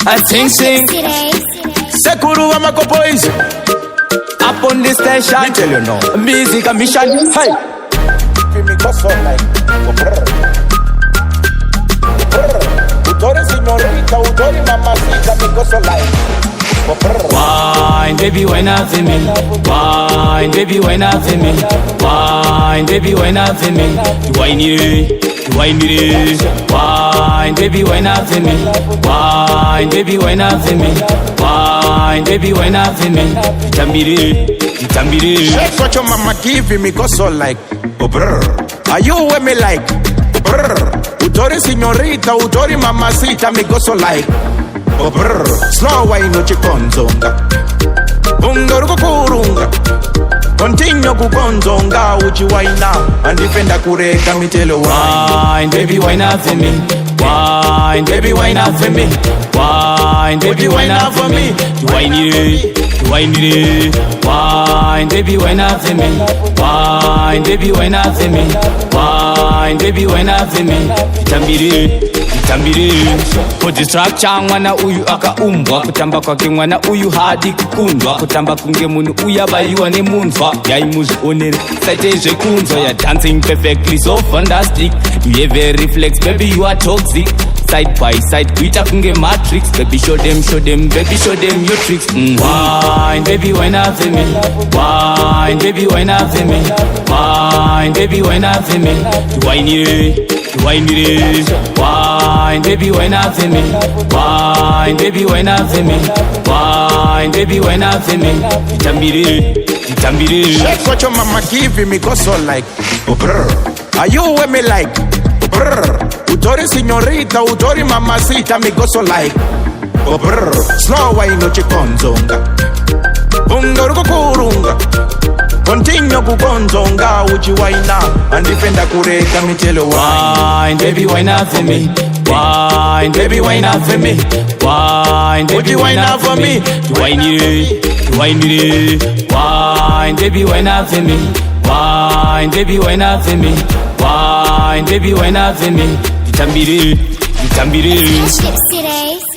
I Ting. Sekuru wa Mako boys. Up on the station. Me tell you now. Music a mission. Hey. Me go so like. Udori señorita, udori mamacita, me go so like. Wine, baby, wine up for me. Wine, baby, wine up for me. Wine, baby, wine up for me. Wine it, wine it. Wine, baby, wine up for me. Wine, baby, wine up for me. Wine, baby, wine up for me. Tambira, tambira. That's what your mama giving me, go so like. Oh, brr. Are you with me like? Brr. Udori señorita, udori mamacita, me go so like. Oh, brr. Slow wine no chikonzonga. Unga ruko kurunga. Continue kukonzonga uchi wine now. And defenda kureka me tell you wine. Baby wine up for me. Wine, baby wine up for me. Wine, baby wine up for me. Wine it, wine it. Wine, baby wine up for me. Wine, baby wine up for me. Wine, baby wine up for me. Tambira, tambira. Put structure mwana uyu akaumbwa. Kutamba kwake mwana uyu hadi kukundwa. Kutamba kunge munu uyabaliwa ne munfa. Yaimuzi onere saitezwe kunzo. You're dancing perfectly so fantastic. You have a reflex, baby you are toxic. Side by side, kuita kunge matrix. Baby show them, baby show them your tricks. Wine, baby wine up for me. Wine, baby wine up for me. Wine, baby wine up for me. Wine it, wine it. Wine, baby wine up for me. Wine, baby wine up for me. Wine, baby wine up for me. Tambira, tambira. That's what your mama giving me, go so like. Oh, brr. Are you with me like? Brr. Udori señorita, udori mamacita, me go so like. Oh, brr. Slow wine no chikonzonga. Unga ruko kurunga. Continue kukonzonga uchi wine now. And defenda kureka me tell you wine. Baby wine up for me. Wine, baby wine up for me. Wine, baby wine up for me. Wine it, wine it. Wine, baby wine up for me. Wine, baby wine up for me. Wine, baby wine up for me. Tambira, tambira.